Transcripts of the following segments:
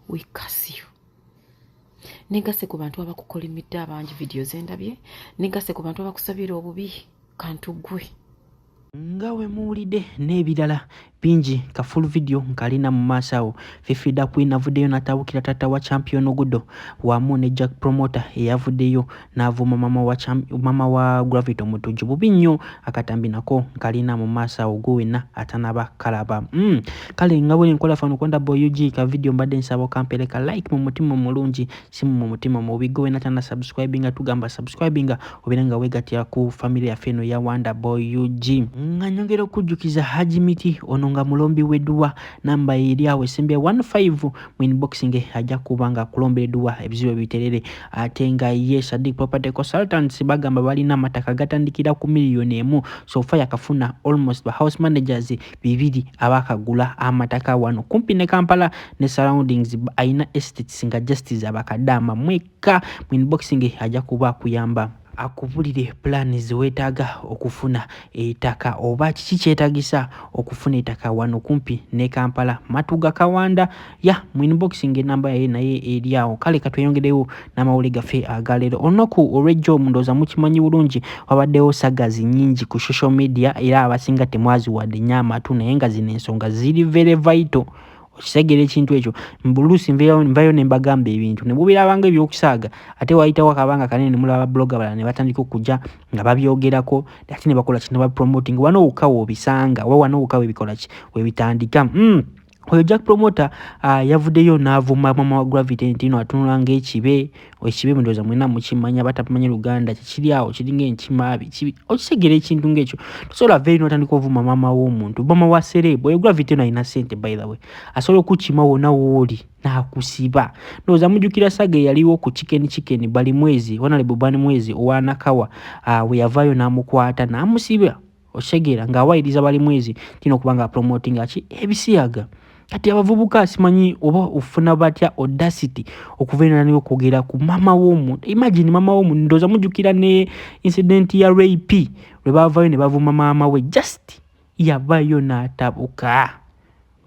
we curse you. Negase ku bantu abakukolimidde abangi video zendabye, negase ku bantu abakusabira obubi kantu gwe. Ngawe muwulidde n'ebirala bingi ka full video nkalina mu maaso awo. Fifi da Queen avuddeyo n'atabukira Taata wa Champion Ogudo wamu ne Jack Promoter eyavuddeyo n'avuma mama wa Gravity omutujju bubi nnyo akatambi nako nkalina mu maaso awo gwe wenna atanaba kalaba. Kale nga bwe nkola fano konda boy UG ka video mbadde nsaba okampeleka like mu mutima mulungi simu mu mutima mubi gwe wenna tana subscribinga tugamba subscribinga obirenga wegatya ku family ya feno ya Wanda Boy UG. Nga nyongera okujjukiza Haji Miti ono nga mulombi wedduwa namba eri awo esembya 15 mu inboxing ajja kubanga kulombera edduwa ebizibu biterere ate nga yes Adik Property Consultants bagamba balina amataka gatandikira ku $1,000,000 so far yakafuna almost the house managers 2 abakagula amataka wano kumpi ne Kampala ne surroundings aina estates nga justice abakadama mweka mu inboxing ajja kuba kuyamba akubulire plan ziwetaaga okufuna ettaka oba kiki kyetagisa okufuna ettaka wano kumpi ne Kampala Matuga Kawanda ya mu inboxing namba ye naye eri awo. Kale katweyongerewo n'amawulire gaffe agalero olunaku olw'ejjo mundoza mukimanyi bulungi wabaddewo sagazi nyingi ku social media era abasinga temwaziwadde nnyo amatu naye nga zino ensonga ziri very vital. Okisegera ekintu ekyo mbulusi nvayo ne mbagamba ebintu ne bubirabanga ebyokusaaga ate wayitawo akabanga kanene ne mulaba blogger balala ne batandika okujja nga babyogerako ate ne bakola kino ba promoting wano okawo obisanga wano okawo ebikola ki we bitandika. Oyo Jack Promoter yavuddeyo n'avuma mama wa Gravity ntino atunula ng'ekibe mundoza mwena mukimanya batamanyi Luganda kiri awo kiringa enkima kibi okisegera ekintu ng'ekyo tosobola very notandika ovuma mama w'omuntu mama wa celeb oyo Gravity no ayina sente by the way asobola okukima wona wooli n'akusiba ndowooza mujjukira saga yaliwo ku chicken bali mwezi honorable bani mwezi owanakawa we yavaayo n'amukwata n'amusiba okisegera ng'awayiriza bali mwezi tino kubanga promoting aki ebisiyaga kati abavubuka simanyi oba ufuna batya audacity okuvenera niyo kugera ku mama w'omuntu. Imagine mama w'omuntu ndoza mujjukira ne incident ya rape lwe bavayo ne bavuma mama we just yavayo n'atabuka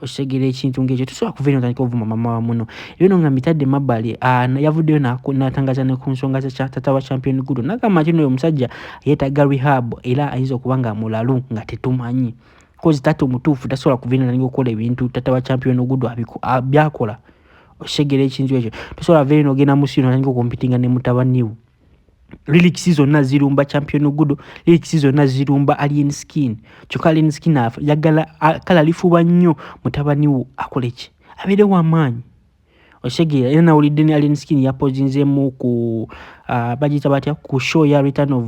osegere ekintu ng'ekyo tusobola kuvenera tandika ovuma mama wa muno ebyo nga mitadde mabbali yavuddeyo n'atangaza ne ku nsonga za Taata wa Champion Ogudo n'agamba nti oyo omusajja yeetaaga rehab era ayinza okuba nga mulalu nga tetumanyi kozi tato mutuufu tasobola kuvenera ninga okukola ebintu Taata wa Champion Ogudo byakola osegera ekintu ekyo tosobola venera ogenda musino ninga okumpitinga ne mutabaniwo lyrics zonna zirumba Champion Ogudo lyrics zonna zirumba Alien Skin kyokka Alien Skin yagala kala lifuba nnyo mutabaniwo akole ki abeere w'amaanyi osegera era nawulidde ne Alien Skin yapozinzeemu ku bagita batya ku show ya Return of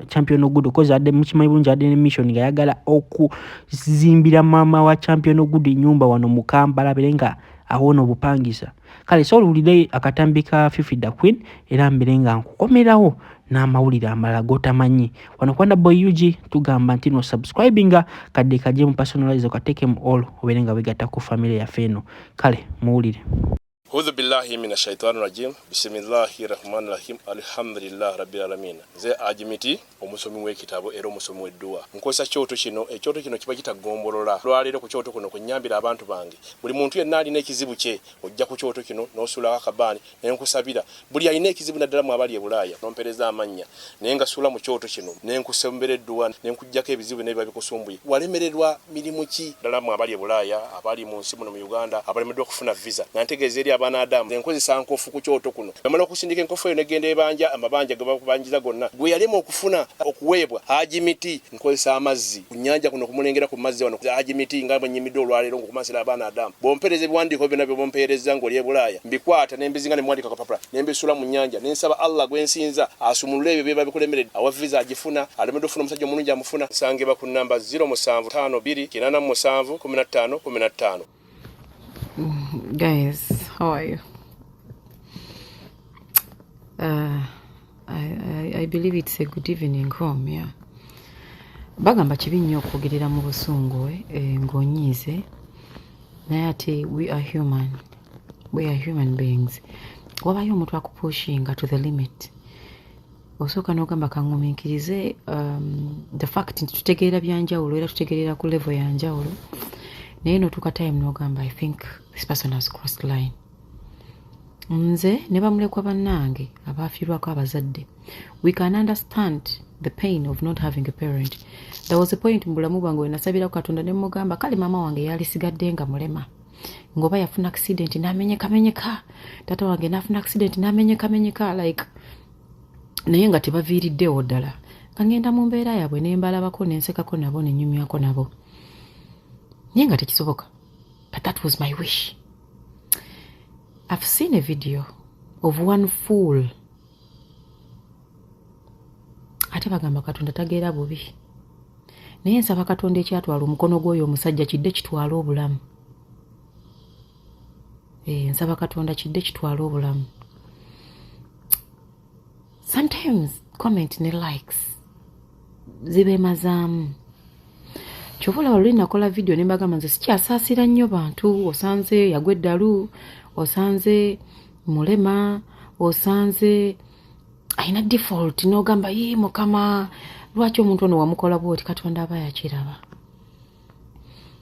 Champion Ogudo kozi adde mukimanyi bulungi adde ne mission nga yagala okuzimbira mama wa Champion Ogudo ennyumba wano mu Kampala berenga awona obupangisa. Kale so olulire akatambika Fifi da Queen era mbirenga nkukomerawo n'amawulire amalala gotamanyi wano kwanda Boy UG tugamba nti no subscribinga kadde kaje mu personalize kateke mu all oberenga wegata ku family ya feno. Kale muwulire. Hudhu billahi mina shaitani rajim. Bismillahirrahmanirrahim. Alhamdulillah rabbil alamin. Ze Ajimiti omusomi w'ekitabo era omusomi w'edduwa. Nkosa kyoto kino ekyoto kino kiba kitagombolola. Lwaliro ku kyoto kuno kunyambira abantu bange. Buli muntu yenna alina ekizibu kye ojja ku kyoto kino n'osula akabani n'enkusabira. Buli alina ekizibu naddala mu abali e Bulaaya nompereza amanya. Naye nga sula mu kyoto kino n'enkusembera edduwa n'enkujjako ebizibu n'ebiba bikusumbuye. Walemererwa mirimu ki ddala mu abali e Bulaaya abali mu nsi muno mu Uganda abalemeddwa okufuna visa. Nantegeeza eri abana Adamu enkozesa nkofu ku kyoto kuno bamala okusindika enkofu eyo negenda ebanja amabanja gabakubanjiza gonna gwe yalema okufuna okuweebwa Haji Miti nkozesa amazzi ku nnyanja kuno kumulengera ku mazzi wano Haji Miti nga banyimidde olwaleero ngokumasira abana Adamu bompereza ebiwandiiko byonna bye bompereza ng'oli e Bulaaya mbikwata nembizinga ne mwandika kapapula nembisula mu nnyanja nensaba Allah gwensinza asumulule ebyo byeba bikulemeredde awa visa agifuna alemedde okufuna omusajja omulungi amufuna nsangibwa ku namba 0752 Guys, how are you? I believe it's a good evening home, yeah. Bagamba kibi nnyo okwogerera mu busungu ng'onyiize naye ate we are human beings. Wabayo omuntu akupushinga to the limit osooka n'ogamba kangumiikirize the fact nti tutegeera byanjawulo era tutegeerera ku level yanjawulo naye notuuka time n'ogamba I think this person has crossed line. Nze ne bamulekwa bannange abaafiirwako abazadde, we can understand the pain of not having a parent. There was a point mu bulamu bwange we nasabira Katonda ne mugamba kale maama wange yali sigadde nga mulema, ngoba yafuna accident n'amenyeka, taata wange n'afuna accident n'amenyeka, like naye nga tebaviiriddewo ddala. Kangenda mu mbeera yaabwe ne mbalabako ne nsekako nabo ne nyumyako nabo, naye nga tekisoboka. But that was my wish. I've seen a video of one fool. Ate bagamba Katonda tageera bubi. Naye nsaba Katonda ekyatwala omukono gw'oyo omusajja kidde kitwala obulamu. Nsaba Katonda kidde kitwala obulamu. Sometimes comment ne likes zibeemazaamu. Kyova oluli nakola video ne mbagamba nze sikyasaasira nnyo bantu, osanze yagwa eddalu, osanze mulema, osanze ayina default n'ogamba ye Mukama lwaki omuntu ono wamukola bwoti. Katonda aba yakiraba,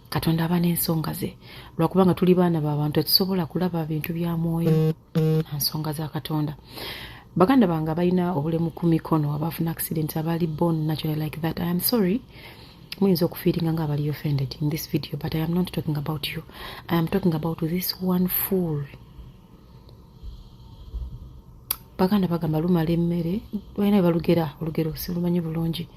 Katonda aba n'ensonga ze, lwakubanga tuli baana b'abantu tetusobola kulaba bintu bya mwoyo na nsonga za Katonda. Baganda bange abalina obulemu ku mikono abafuna accident abali born naturally like that, I am sorry. Muyinza okufiiringa nga abali offended in this video, but I am not talking about you. I am talking about this one fool. Baganda bagamba lumala emmere balina balugera olugero silumanyi bulungi.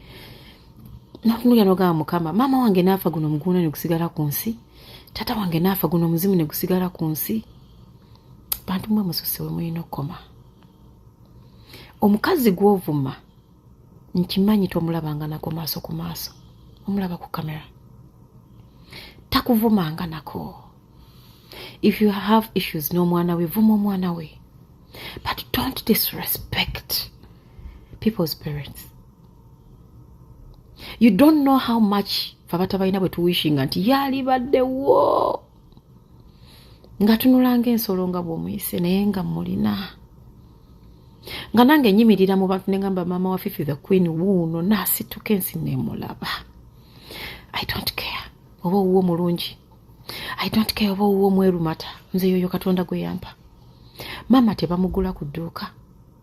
Nakunuya n'ogamba Mukama maama wange naafa guno muguuna ne gusigala ku nsi, taata wange naafa guno muzimu ne gusigala ku nsi. Bantu mwe musose we muyina okukoma. Omukazi gw'ovuma nkimanyi tomulabanga nako maaso ku maaso, omulaba ku kamera, takuvumanga nako. If you have issues n'omwana we, vuma omwana we, but don't disrespect people's parents. You don't know how much fabatabalina bwe tuwishinga nti yali baddewo nga tunulanga ensolo nga bw'omuyise naye nga mulina. Nga nange nyimirira mu bantu ne ngamba maama wa Fifi the Queen wuuno naasituka ensi neemulaba. I don't care oba wuwo mulungi, I don't care oba wuwo mweru mata, nze yoyo Katonda gwe yampa. Mama tebamugula ku dduuka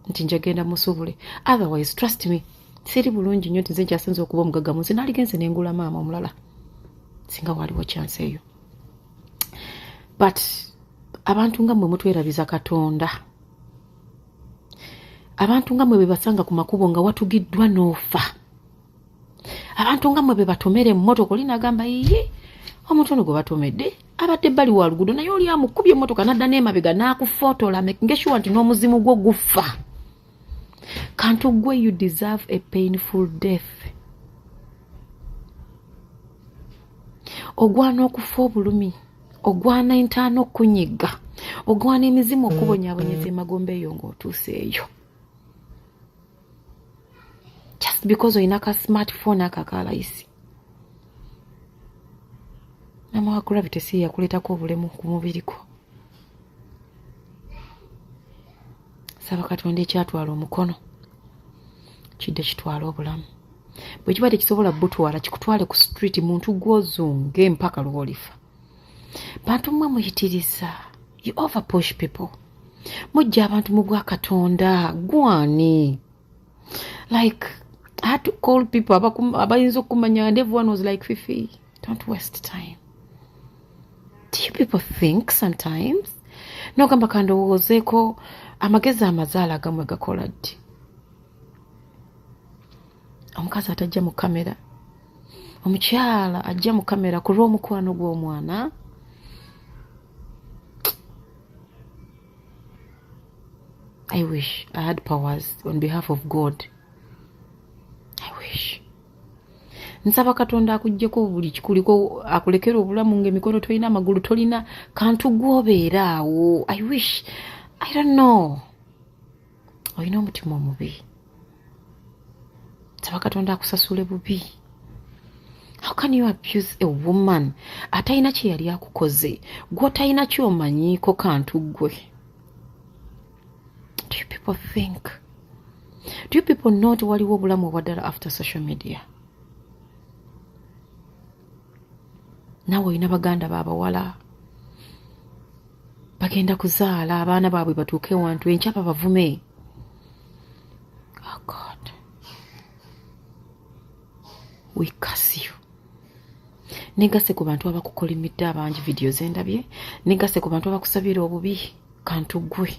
nti njagenda musuubule, otherwise trust me siri bulungi nnyo nze nkyasinza okuba omugaggamu, nze naaligenze ne ngula maama omulala singa waliwo chance eyo. But abantu nga mmwe mutwerabiza Katonda, abantu nga mmwe bebasanga ku makubo nga watugiddwa n'ofa, abantu nga mmwe bebatomere emmotoka olinagamba iye omuntu ono gwe batomedde abadde bali wa luguudo naye oli amukubye emmotoka n'adda n'emabega n'akufootola making sure nti n'omuzimu gwo gufa. Kantu gwe you deserve a painful death. Ogwana okufa obulumi, ogwana entaano okunyiga, ogwana emizimu okubonyaabonyeza emagombe eyo ng'otuuseeyo. Just because oyina ka smartphone akakalayisi. Mama wa gravity si yakuleetako obulemu ku mubiri gwo. Saba Katonda ekyatwala omukono kidde kitwala obulamu. Bwe kiba tekisobola butwala kikutwale ku street muntu gw'ozunge mpaka lw'olifa. Bantu mmwe muyitiriza, you overpush people. Mujja abantu mu gwa Katonda gwani. Like I had to call people abayinza okumanya and everyone was like Fifi, don't waste time. Do you people think sometimes? Nogamba kandowoozeeko amagezi amazaala agamwe gakola ddi. Omukazi atajja mu kamera, omukyala ajja mu kamera ku lw'omukwano gw'omwana. I wish I had powers on behalf of God. I wish. Nsaba Katonda akuggyeko buli kikuliko, akulekera obulamu ng'emikono tolina, amagulu tolina, kantu gw'obeera awo. I wish, I don't know. Olina omutima omubi. Nsaba Katonda akusasule bubi. How can you abuse a woman atalina kye yali akukoze, gw'otalina ky'omanyiiko kantu gwe? Do you people think? Do you people know nti waliwo obulamu obwaddala after social media? nawe olina baganda baabawala bagenda kuzaala abaana baabwe batuuke wantu enkyapa bavume. Oh God, we curse you. Negase ku bantu abakukolimidde abangi video zendabye, negase ku bantu abakusabira obubi, kantu gwe